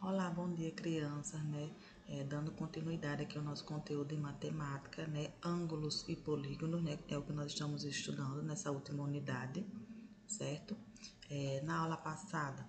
Olá, bom dia, crianças, né? Dando continuidade aqui ao nosso conteúdo em matemática, né? Ângulos e polígonos, né? É o que nós estamos estudando nessa última unidade, certo? Na aula passada,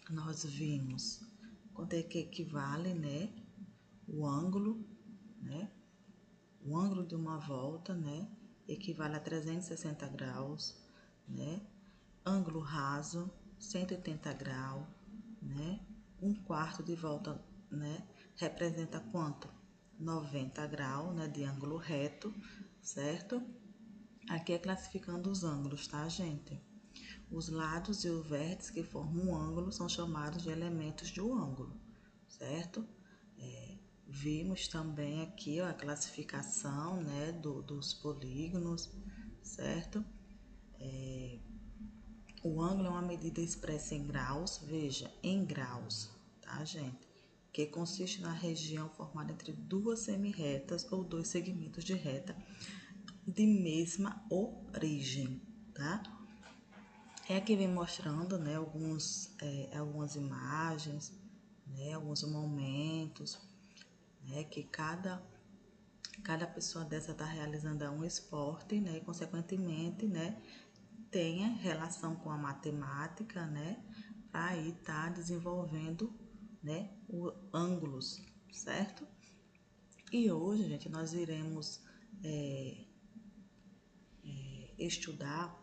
nós vimos quanto é que equivale, né? O ângulo, né? O ângulo de uma volta, né? Equivale a 360 graus, né? Ângulo raso, 180 graus, né? Um quarto de volta, né? Representa quanto? 90 graus, né? De ângulo reto, certo? Aqui é classificando os ângulos, tá, gente? Os lados e o vértice que formam um ângulo são chamados de elementos do ângulo, certo? Vimos também aqui ó, a classificação, né, dos polígonos, certo? O ângulo é uma medida expressa em graus, veja, em graus, tá, gente? Que consiste na região formada entre duas semirretas ou dois segmentos de reta de mesma origem, tá? Aqui vem mostrando, né, algumas imagens, né, alguns momentos, né, que cada pessoa dessa está realizando um esporte, né, e consequentemente, né, tenha relação com a matemática, né, para aí estar desenvolvendo, né, ângulos, certo? E hoje, gente, nós iremos estudar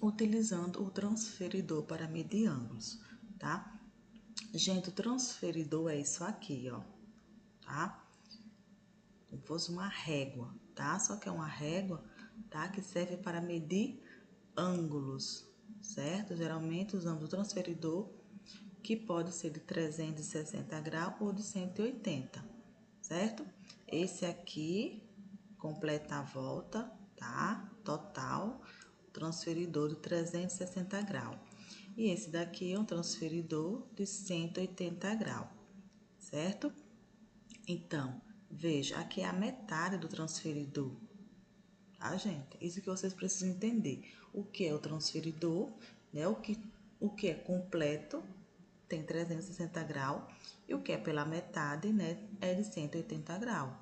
utilizando o transferidor para medir ângulos, tá? Gente, o transferidor é isso aqui, ó, tá? Como fosse uma régua, tá? Só que é uma régua, tá? Que serve para medir ângulos, certo? Geralmente usamos o transferidor, que pode ser de 360 graus ou de 180, certo? Esse aqui completa a volta, tá? Total, transferidor de 360 graus. E esse daqui é um transferidor de 180 graus, certo? Então, veja, aqui é a metade do transferidor, tá, gente? Isso que vocês precisam entender. O que é o transferidor, né? O que é completo tem 360 graus e o que é pela metade, né, é de 180 graus,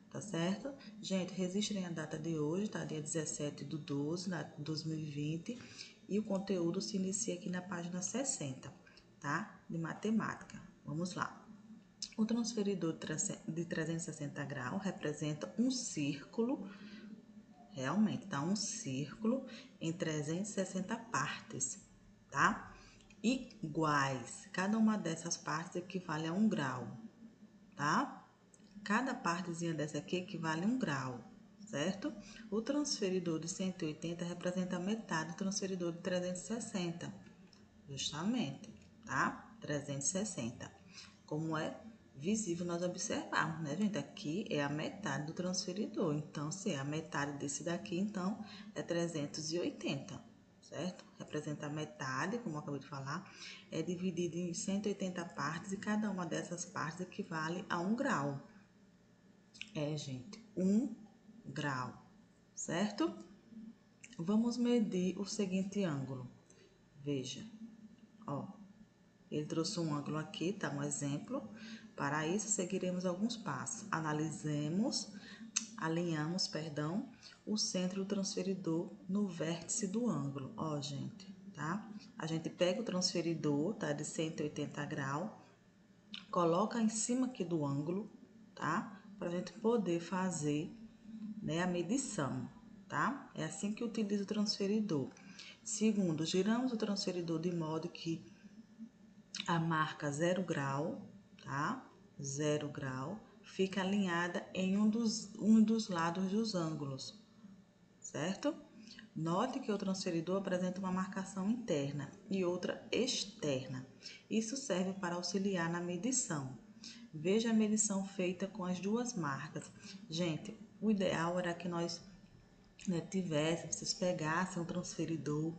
tá certo? Gente, registrem a data de hoje, tá? Dia 17/12 de 2020 e o conteúdo se inicia aqui na página 60, tá? De matemática. Vamos lá. O transferidor de 360 graus representa um círculo, realmente, tá? Um círculo em 360 partes, tá? Iguais. Cada uma dessas partes equivale a 1 grau, tá? Cada partezinha dessa aqui equivale a 1 grau, certo? O transferidor de 180 representa a metade do transferidor de 360, justamente, tá? 360. Como é visível nós observarmos, né, gente? Aqui é a metade do transferidor. Então, se é a metade desse daqui, então é 380, certo? Representa a metade, como eu acabei de falar, é dividido em 180 partes e cada uma dessas partes equivale a 1 grau. Gente, 1 grau, certo? Vamos medir o seguinte ângulo. Veja, ó, ele trouxe um ângulo aqui, tá? Um exemplo. Para isso, seguiremos alguns passos. Alinhamos, o centro do transferidor no vértice do ângulo. Ó, gente, tá? A gente pega o transferidor, tá? De 180 graus, coloca em cima aqui do ângulo, tá? Para a gente poder fazer, né, a medição, tá? É assim que utiliza o transferidor. Segundo, giramos o transferidor de modo que a marca 0 grau, tá? 0 grau, fica alinhada em um dos lados dos ângulos, certo? Note que o transferidor apresenta uma marcação interna e outra externa. Isso serve para auxiliar na medição. Veja a medição feita com as duas marcas. Gente, o ideal era que nós, né, vocês pegassem o transferidor,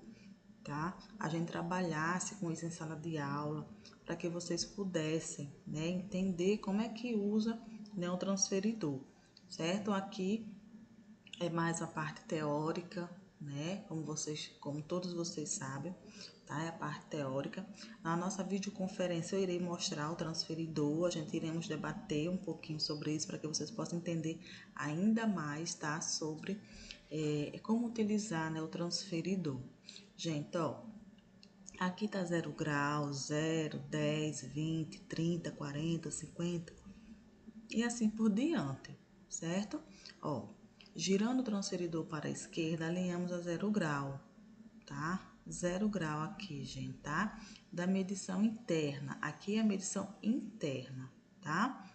tá? A gente trabalhasse com isso em sala de aula, para que vocês pudessem, né, entender como é que usa, né, o transferidor, certo? Aqui é mais a parte teórica, né, como todos vocês sabem, tá? É a parte teórica. Na nossa videoconferência eu irei mostrar o transferidor, a gente iremos debater um pouquinho sobre isso para que vocês possam entender ainda mais, tá? Sobre como utilizar, né, o transferidor. Gente, ó, aqui tá 0 graus, 0, 10, 20, 30, 40, 50 e assim por diante, certo? Ó, girando o transferidor para a esquerda, alinhamos a 0 grau, tá? 0 grau aqui, gente, tá? Da medição interna. Aqui é a medição interna, tá?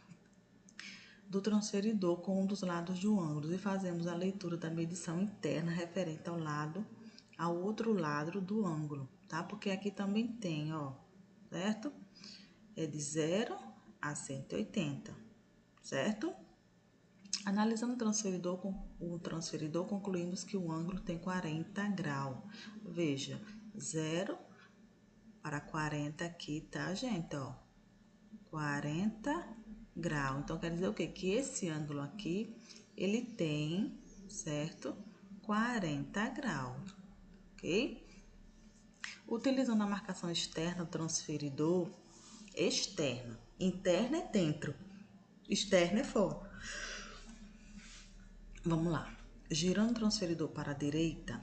Do transferidor com um dos lados do ângulo e fazemos a leitura da medição interna referente ao outro lado do ângulo, tá? Porque aqui também tem, ó, certo? É de 0 a 180, certo? Analisando o transferidor, concluímos que o ângulo tem 40 graus. Veja, 0 para 40 aqui, tá, gente? Ó, 40 graus. Então, quer dizer o quê? Que esse ângulo aqui, ele tem, certo? 40 graus, ok? Utilizando a marcação externa do transferidor, externa. Interna é dentro, externa é fora. Vamos lá. Girando o transferidor para a direita,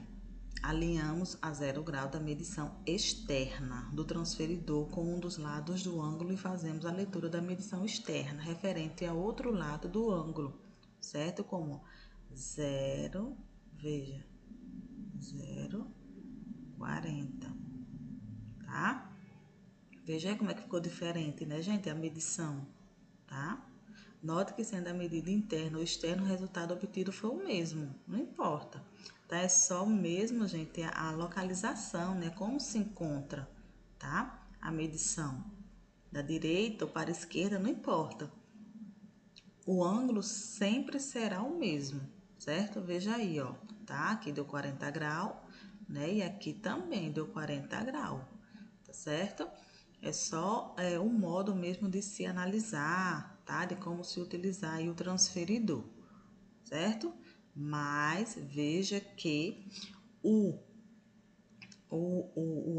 alinhamos a 0 grau da medição externa do transferidor com um dos lados do ângulo e fazemos a leitura da medição externa referente ao outro lado do ângulo, certo? Como 0, veja, 0, 40, tá? Veja aí como é que ficou diferente, né, gente? A medição, tá? Note que sendo a medida interna ou externa, o resultado obtido foi o mesmo, não importa, tá? É só mesmo, gente, a localização, né? Como se encontra, tá? A medição da direita ou para a esquerda, não importa. O ângulo sempre será o mesmo, certo? Veja aí, ó, tá? Aqui deu 40 graus, né? E aqui também deu 40 graus, tá certo? É só o modo mesmo de se analisar, tá? De como se utilizar aí o transferidor, certo? Mas veja que o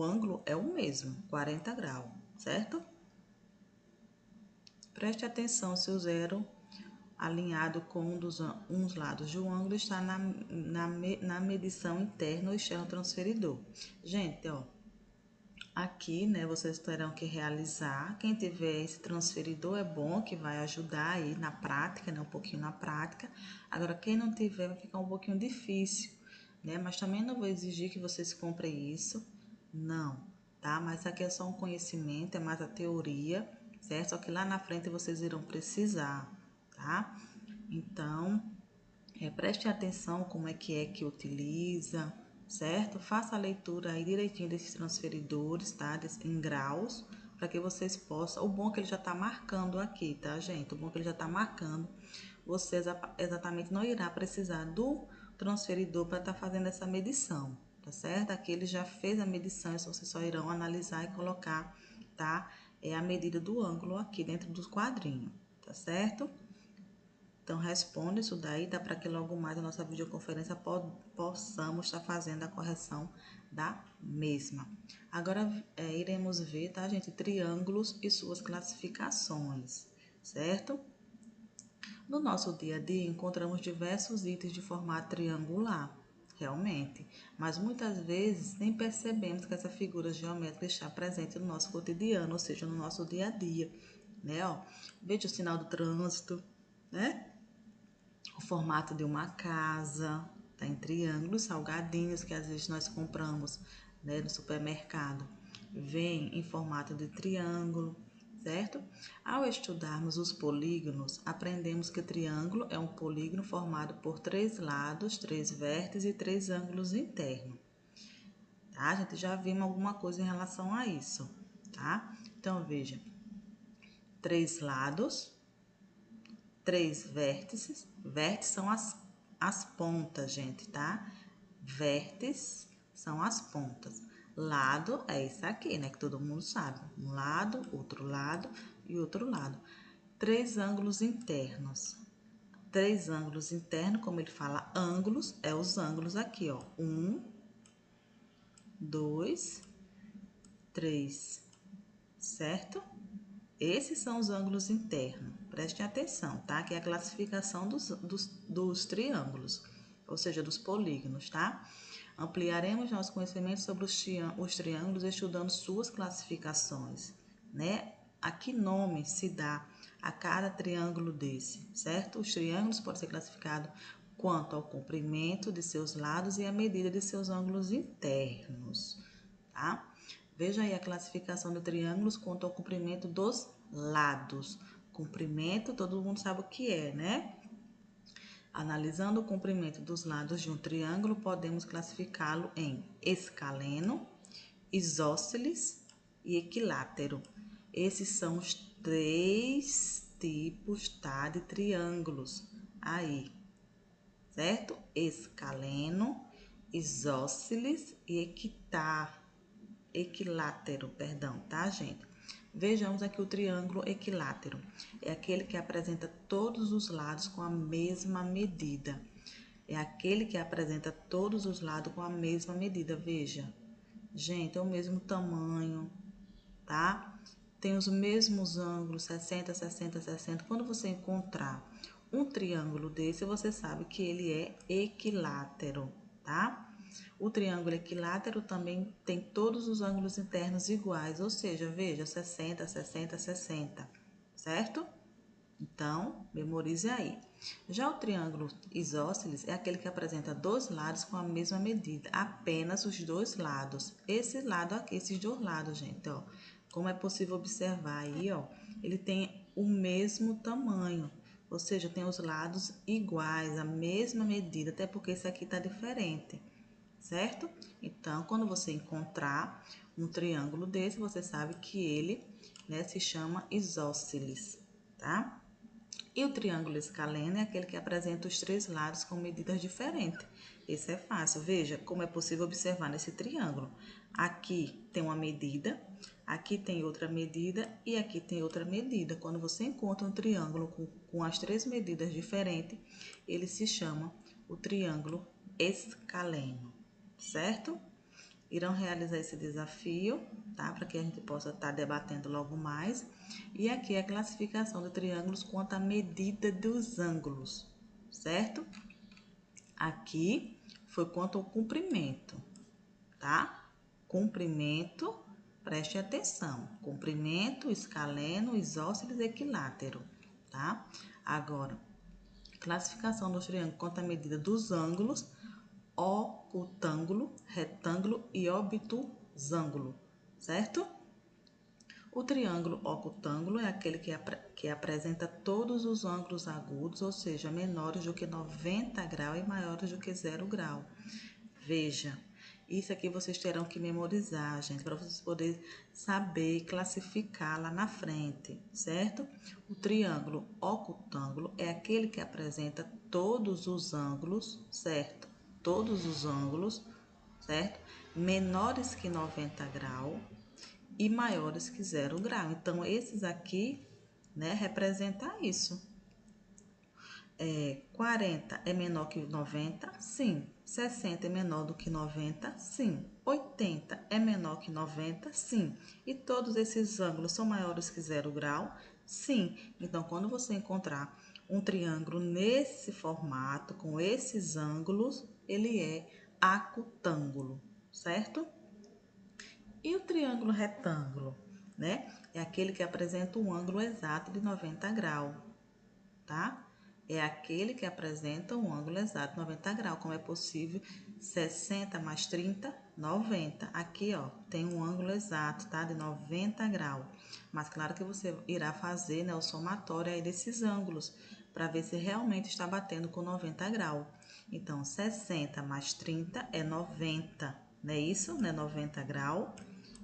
ângulo é o mesmo, 40 graus, certo? Preste atenção se o zero alinhado com uns lados do ângulo está na medição interna ou externa do transferidor. Gente, ó, aqui, né, vocês terão que realizar. Quem tiver esse transferidor é bom, que vai ajudar aí na prática, né, um pouquinho na prática. Agora, quem não tiver, vai ficar um pouquinho difícil, né, mas também não vou exigir que vocês comprem isso, não, tá? Mas aqui é só um conhecimento, é mais a teoria, certo? Só que lá na frente vocês irão precisar, tá? Então, preste atenção como é que utiliza, certo? Faça a leitura aí direitinho desses transferidores, tá? Em graus, para que vocês possam. O bom é que ele já tá marcando aqui, tá, gente? O bom é que ele já tá marcando. Você exatamente não irá precisar do transferidor para estar fazendo essa medição, tá certo? Aqui ele já fez a medição, vocês só irão analisar e colocar, tá? É a medida do ângulo aqui dentro dos quadrinhos, tá certo? Então, responde isso daí, dá para que logo mais a nossa videoconferência possamos estar fazendo a correção da mesma. Agora, iremos ver, tá, gente, triângulos e suas classificações, certo? No nosso dia a dia, encontramos diversos itens de formato triangular, realmente, mas muitas vezes nem percebemos que essa figura geométrica está presente no nosso cotidiano, ou seja, no nosso dia a dia, né? Ó, veja o sinal do trânsito, né? O formato de uma casa, tá em triângulos, salgadinhos que às vezes nós compramos, né, no supermercado, vem em formato de triângulo, certo? Ao estudarmos os polígonos, aprendemos que triângulo é um polígono formado por 3 lados, 3 vértices e 3 ângulos internos. Tá? A gente já vimos alguma coisa em relação a isso, tá? Então, veja, 3 lados, 3 vértices. Vértices são as pontas, gente, tá? Vértices são as pontas. Lado é isso aqui, né? Que todo mundo sabe. Um lado, outro lado e outro lado. 3 ângulos internos. 3 ângulos internos, como ele fala, ângulos, é os ângulos aqui, ó. 1, 2 3, certo? Esses são os ângulos internos. Prestem atenção, tá? Que é a classificação dos triângulos, ou seja, dos polígonos, tá? Ampliaremos nosso conhecimento sobre os triângulos estudando suas classificações, né? A que nome se dá a cada triângulo desse, certo? Os triângulos podem ser classificados quanto ao comprimento de seus lados e a medida de seus ângulos internos, tá? Veja aí a classificação de triângulos quanto ao comprimento dos lados. Comprimento, todo mundo sabe o que é, né? Analisando o comprimento dos lados de um triângulo, podemos classificá-lo em escaleno, isósceles e equilátero. Esses são os 3 tipos, tá, de triângulos aí, certo? Escaleno, isósceles e equilátero, perdão, tá, gente? Vejamos aqui o triângulo equilátero. É aquele que apresenta todos os lados com a mesma medida. É aquele que apresenta todos os lados com a mesma medida, veja. Gente, é o mesmo tamanho, tá? Tem os mesmos ângulos, 60, 60, 60. Quando você encontrar um triângulo desse, você sabe que ele é equilátero, tá? O triângulo equilátero também tem todos os ângulos internos iguais, ou seja, veja, 60, 60, 60, certo? Então, memorize aí. Já o triângulo isósceles é aquele que apresenta dois lados com a mesma medida, apenas os dois lados. Esse lado aqui, esses dois lados, gente, ó. Como é possível observar aí, ó, ele tem o mesmo tamanho, ou seja, tem os lados iguais, a mesma medida, até porque esse aqui tá diferente, certo? Então, quando você encontrar um triângulo desse, você sabe que ele, né, se chama isósceles, tá? E o triângulo escaleno é aquele que apresenta os 3 lados com medidas diferentes. Esse é fácil. Veja como é possível observar nesse triângulo. Aqui tem uma medida, aqui tem outra medida e aqui tem outra medida. Quando você encontra um triângulo com as 3 medidas diferentes, ele se chama o triângulo escaleno, certo? Irão realizar esse desafio, tá? Para que a gente possa estar debatendo logo mais. E aqui é a classificação de triângulos quanto à medida dos ângulos, certo? Aqui foi quanto ao comprimento, tá? Comprimento, preste atenção. Comprimento, escaleno, isósceles, equilátero, tá? Agora, classificação dos triângulos quanto à medida dos ângulos, ocutângulo, retângulo e obtusângulo, certo? O triângulo ocutângulo é aquele que apresenta todos os ângulos agudos, ou seja, menores do que 90 graus e maiores do que 0 grau. Veja, isso aqui vocês terão que memorizar, gente, para vocês poderem saber classificar lá na frente, certo? O triângulo ocutângulo é aquele que apresenta todos os ângulos, certo? Todos os ângulos, certo? Menores que 90 graus e maiores que 0 grau. Então, esses aqui, né, representam isso. 40 é menor que 90? Sim. 60 é menor do que 90? Sim. 80 é menor que 90? Sim. E todos esses ângulos são maiores que 0 grau? Sim. Então, quando você encontrar um triângulo nesse formato, com esses ângulos, ele é acutângulo, certo? E o triângulo retângulo, né? É aquele que apresenta um ângulo exato de 90 graus, tá? É aquele que apresenta um ângulo exato de 90 graus. Como é possível? 60 mais 30, 90. Aqui, ó, tem um ângulo exato, tá? De 90 graus. Mas claro que você irá fazer, né, o somatório aí desses ângulos, para ver se realmente está batendo com 90 graus. Então, 60 mais 30 é 90, não é isso? Não é 90 graus?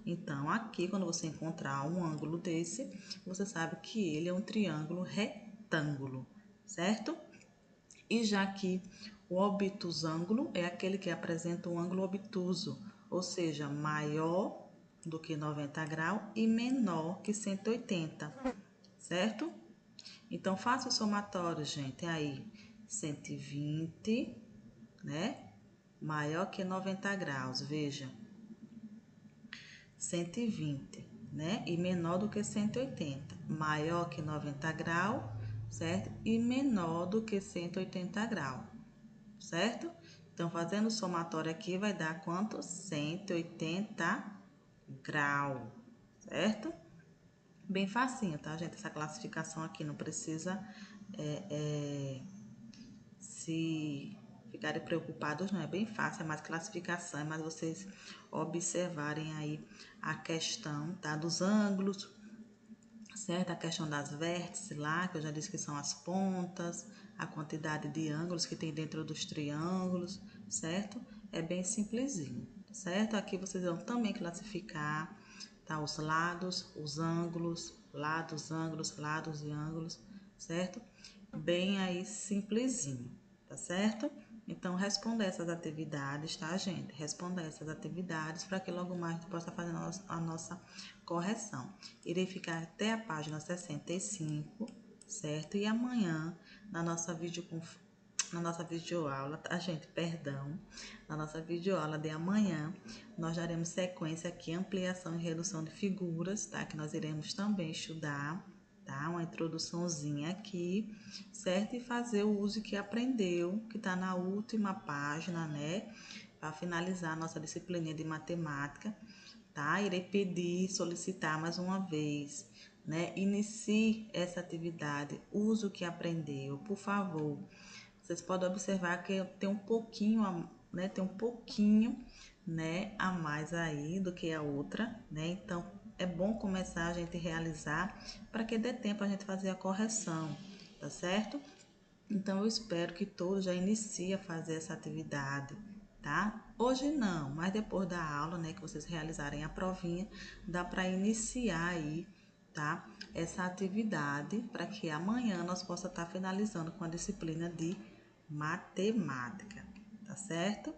Então, aqui, quando você encontrar um ângulo desse, você sabe que ele é um triângulo retângulo, certo? E já que o obtusângulo é aquele que apresenta um ângulo obtuso, ou seja, maior do que 90 graus e menor que 180, certo? Então, faça o somatório, gente, aí, 120, né? Maior que 90 graus, veja. 120, né? E menor do que 180. Maior que 90 graus, certo? E menor do que 180 graus, certo? Então, fazendo o somatório aqui, vai dar quanto? 180 graus, certo? Bem facinho, tá, gente? Essa classificação aqui não precisa se ficarem preocupados, não é bem fácil, é mais classificação, é mais vocês observarem aí a questão, tá, dos ângulos, certo? A questão das vértices lá, que eu já disse que são as pontas, a quantidade de ângulos que tem dentro dos triângulos, certo? É bem simplesinho, certo? Aqui vocês vão também classificar, tá, os lados, os ângulos, lados, ângulos, lados e ângulos, certo? Bem aí simplesinho, tá certo? Então, responda essas atividades, tá, gente? Responda essas atividades para que logo mais a gente possa fazer a nossa correção. Irei ficar até a página 65, certo? E amanhã, na nossa videoaula, tá, gente? Perdão. Na nossa videoaula de amanhã, nós daremos sequência aqui, ampliação e redução de figuras, tá? Que nós iremos também estudar, tá? Uma introduçãozinha aqui, certo? E fazer o uso que aprendeu, que tá na última página, né? Para finalizar a nossa disciplina de matemática, tá? Irei pedir, solicitar mais uma vez, né? Inicie essa atividade, use o que aprendeu, por favor. Vocês podem observar que tem um pouquinho, né? Tem um pouquinho, né? A mais aí do que a outra, né? Então, é bom começar a gente realizar para que dê tempo a gente fazer a correção, tá certo? Então, eu espero que todos já iniciem a fazer essa atividade, tá? Hoje não, mas depois da aula, né, que vocês realizarem a provinha, dá para iniciar aí, tá? Essa atividade para que amanhã nós possa estar finalizando com a disciplina de matemática, tá certo?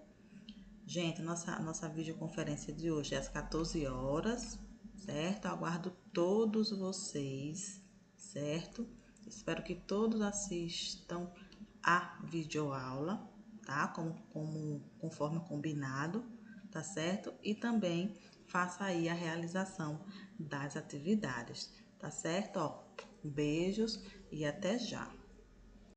Gente, nossa videoconferência de hoje é às 14 horas, certo? Aguardo todos vocês, certo? Espero que todos assistam a videoaula, tá? Conforme combinado, tá certo? E também faça aí a realização das atividades, tá certo? Ó, beijos e até já!